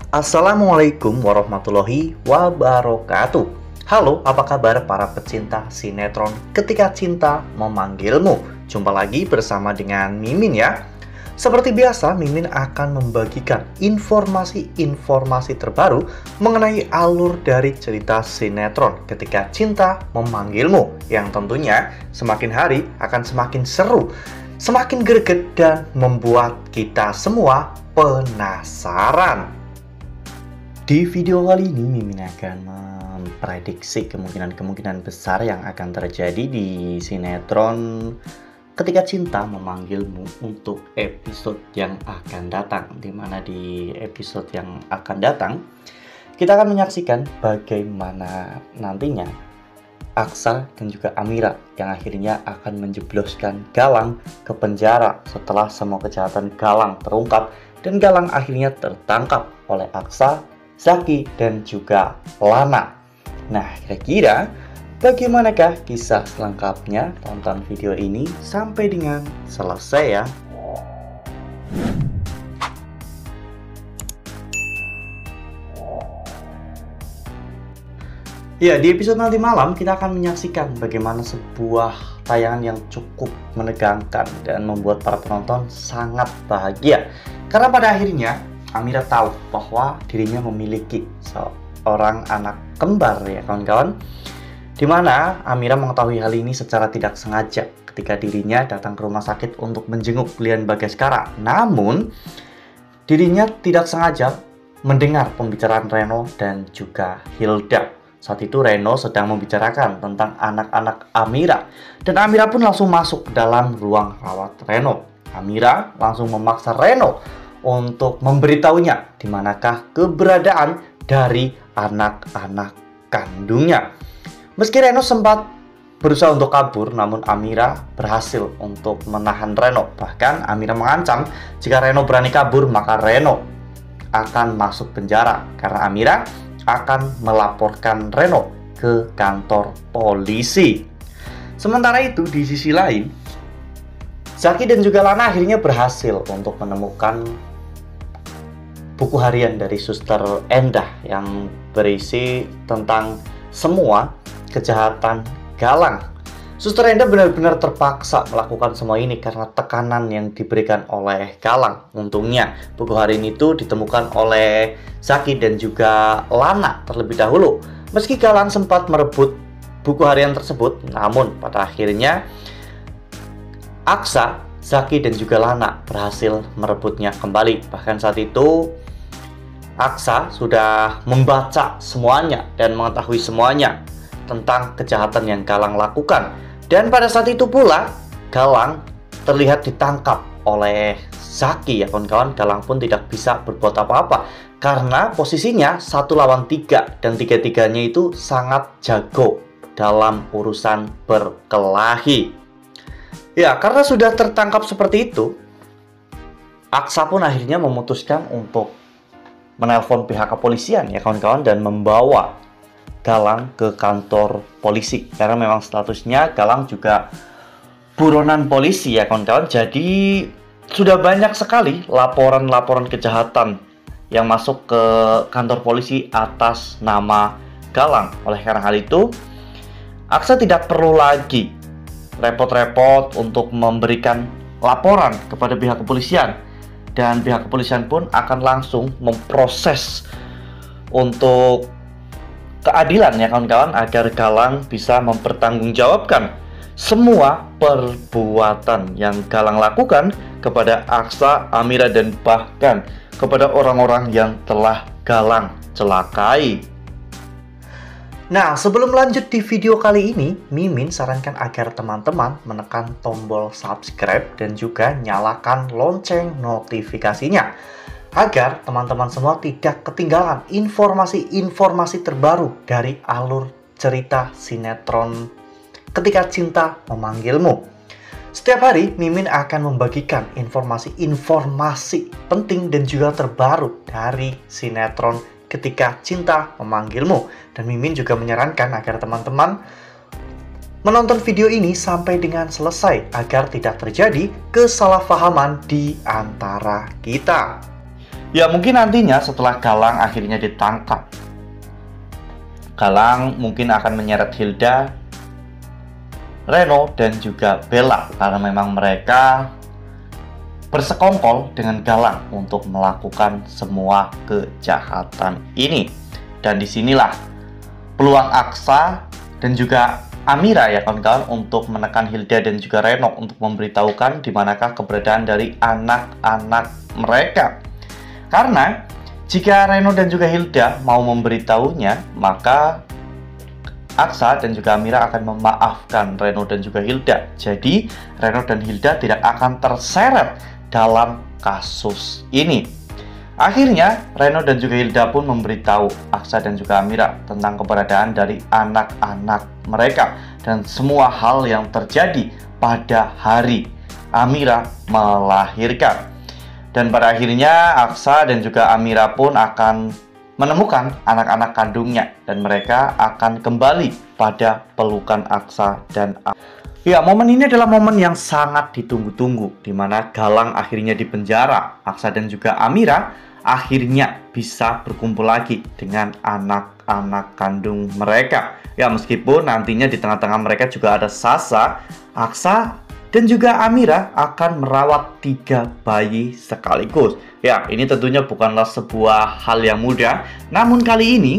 Assalamualaikum warahmatullahi wabarakatuh. Halo, apa kabar para pecinta sinetron Ketika Cinta Memanggilmu? Jumpa lagi bersama dengan Mimin ya. Seperti biasa, Mimin akan membagikan informasi-informasi terbaru mengenai alur dari cerita sinetron Ketika Cinta Memanggilmu, yang tentunya semakin hari akan semakin seru, semakin greget, dan membuat kita semua penasaran. Di video kali ini, Mimin akan memprediksi kemungkinan-kemungkinan besar yang akan terjadi di sinetron Ketika Cinta Memanggilmu untuk episode yang akan datang. Dimana di episode yang akan datang, kita akan menyaksikan bagaimana nantinya Aksa dan juga Amira yang akhirnya akan menjebloskan Galang ke penjara setelah semua kejahatan Galang terungkap dan Galang akhirnya tertangkap oleh Aksa, Zaki, dan juga Lana. Nah, kira-kira bagaimanakah kisah selengkapnya? Tonton video ini sampai dengan selesai ya. Ya, di episode nanti malam kita akan menyaksikan bagaimana sebuah tayangan yang cukup menegangkan dan membuat para penonton sangat bahagia. Karena pada akhirnya Amira tahu bahwa dirinya memiliki seorang anak kembar ya kawan-kawan. Dimana Amira mengetahui hal ini secara tidak sengaja ketika dirinya datang ke rumah sakit untuk menjenguk Lian Bagaskara. Namun dirinya tidak sengaja mendengar pembicaraan Reno dan juga Hilda. Saat itu Reno sedang membicarakan tentang anak-anak Amira, dan Amira pun langsung masuk ke dalam ruang rawat Reno. Amira langsung memaksa Reno untuk memberitahunya di manakah keberadaan dari anak-anak kandungnya. Meski Reno sempat berusaha untuk kabur, namun Amira berhasil untuk menahan Reno. Bahkan Amira mengancam jika Reno berani kabur, maka Reno akan masuk penjara karena Amira akan melaporkan Reno ke kantor polisi. Sementara itu, di sisi lain, Zaki dan juga Lana akhirnya berhasil untuk menemukan buku harian dari Suster Endah yang berisi tentang semua kejahatan Galang. Suster Endah benar-benar terpaksa melakukan semua ini karena tekanan yang diberikan oleh Galang. Untungnya buku harian itu ditemukan oleh Zaki dan juga Lana terlebih dahulu. Meski Galang sempat merebut buku harian tersebut, namun pada akhirnya Aksa, Zaki, dan juga Lana berhasil merebutnya kembali. Bahkan saat itu Aksa sudah membaca semuanya dan mengetahui semuanya tentang kejahatan yang Galang lakukan. Dan pada saat itu pula Galang terlihat ditangkap oleh Zaki ya kawan-kawan. Galang pun tidak bisa berbuat apa-apa karena posisinya 1 lawan 3 dan tiga-tiganya itu sangat jago dalam urusan berkelahi. Ya, karena sudah tertangkap seperti itu, Aksa pun akhirnya memutuskan untuk menelpon pihak kepolisian ya kawan-kawan dan membawa Galang ke kantor polisi karena memang statusnya Galang juga buronan polisi ya kawan-kawan. Jadi sudah banyak sekali laporan-laporan kejahatan yang masuk ke kantor polisi atas nama Galang. Oleh karena hal itu, Aksa tidak perlu lagi repot-repot untuk memberikan laporan kepada pihak kepolisian. Dan pihak kepolisian pun akan langsung memproses untuk keadilan ya kawan-kawan, agar Galang bisa mempertanggungjawabkan semua perbuatan yang Galang lakukan kepada Aksa, Amira, dan bahkan kepada orang-orang yang telah Galang celakai. Nah, sebelum lanjut di video kali ini, Mimin sarankan agar teman-teman menekan tombol subscribe dan juga nyalakan lonceng notifikasinya agar teman-teman semua tidak ketinggalan informasi-informasi terbaru dari alur cerita sinetron Ketika Cinta Memanggilmu. Setiap hari, Mimin akan membagikan informasi-informasi penting dan juga terbaru dari sinetron Ketika Cinta Memanggilmu. Dan Mimin juga menyarankan agar teman-teman menonton video ini sampai dengan selesai agar tidak terjadi kesalahpahaman di antara kita. Ya mungkin nantinya setelah Galang akhirnya ditangkap, Galang mungkin akan menyeret Hilda, Reno, dan juga Bella karena memang mereka bersekongkol dengan Galang untuk melakukan semua kejahatan ini. Dan disinilah peluang Aksa dan juga Amira ya kawan-kawan untuk menekan Hilda dan juga Reno untuk memberitahukan di manakah keberadaan dari anak-anak mereka. Karena jika Reno dan juga Hilda mau memberitahunya, maka Aksa dan juga Amira akan memaafkan Reno dan juga Hilda. Jadi Reno dan Hilda tidak akan terseret dalam kasus ini. Akhirnya Reno dan juga Hilda pun memberitahu Aksa dan juga Amira tentang keberadaan dari anak-anak mereka dan semua hal yang terjadi pada hari Amira melahirkan. Dan pada akhirnya Aksa dan juga Amira pun akan menemukan anak-anak kandungnya dan mereka akan kembali pada pelukan Aksa dan Amira. Ya, momen ini adalah momen yang sangat ditunggu-tunggu di mana Galang akhirnya dipenjara. Aksa dan juga Amira akhirnya bisa berkumpul lagi dengan anak-anak kandung mereka. Ya, meskipun nantinya di tengah-tengah mereka juga ada Sasa, Aksa dan juga Amira akan merawat 3 bayi sekaligus. Ya, ini tentunya bukanlah sebuah hal yang mudah. Namun kali ini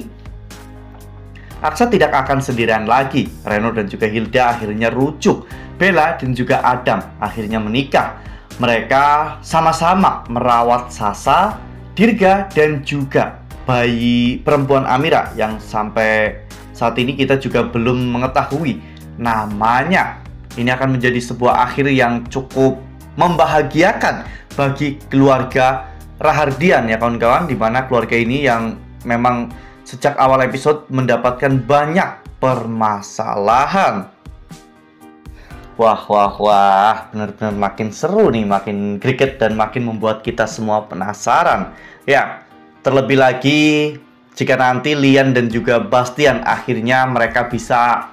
Aksa tidak akan sendirian lagi. Reno dan juga Hilda akhirnya rujuk. Bella dan juga Adam akhirnya menikah. Mereka sama-sama merawat Sasa, Dirga, dan juga bayi perempuan Amira yang sampai saat ini kita juga belum mengetahui namanya. Ini akan menjadi sebuah akhir yang cukup membahagiakan bagi keluarga Rahardian ya kawan-kawan, di mana keluarga ini yang memang sejak awal episode mendapatkan banyak permasalahan. Wah, benar-benar makin seru nih, makin greget dan makin membuat kita semua penasaran. Ya, terlebih lagi jika nanti Lian dan juga Bastian akhirnya mereka bisa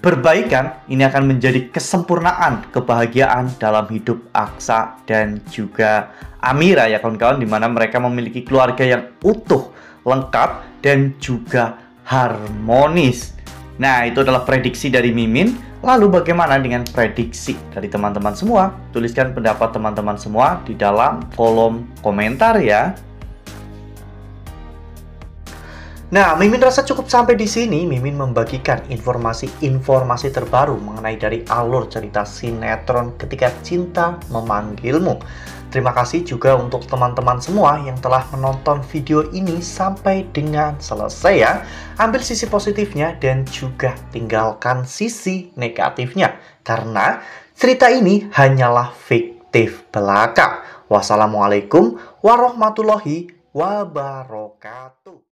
berbaikan, ini akan menjadi kesempurnaan kebahagiaan dalam hidup Aksa dan juga Amira ya kawan-kawan, di mana mereka memiliki keluarga yang utuh, lengkap, dan juga harmonis. Nah, itu adalah prediksi dari Mimin. Lalu bagaimana dengan prediksi dari teman-teman semua? Tuliskan pendapat teman-teman semua di dalam kolom komentar ya. Nah, Mimin rasa cukup sampai di sini. Mimin membagikan informasi-informasi terbaru mengenai dari alur cerita sinetron Ketika Cinta Memanggilmu. Terima kasih juga untuk teman-teman semua yang telah menonton video ini sampai dengan selesai ya. Ambil sisi positifnya dan juga tinggalkan sisi negatifnya. Karena cerita ini hanyalah fiktif belaka. Wassalamualaikum warahmatullahi wabarakatuh.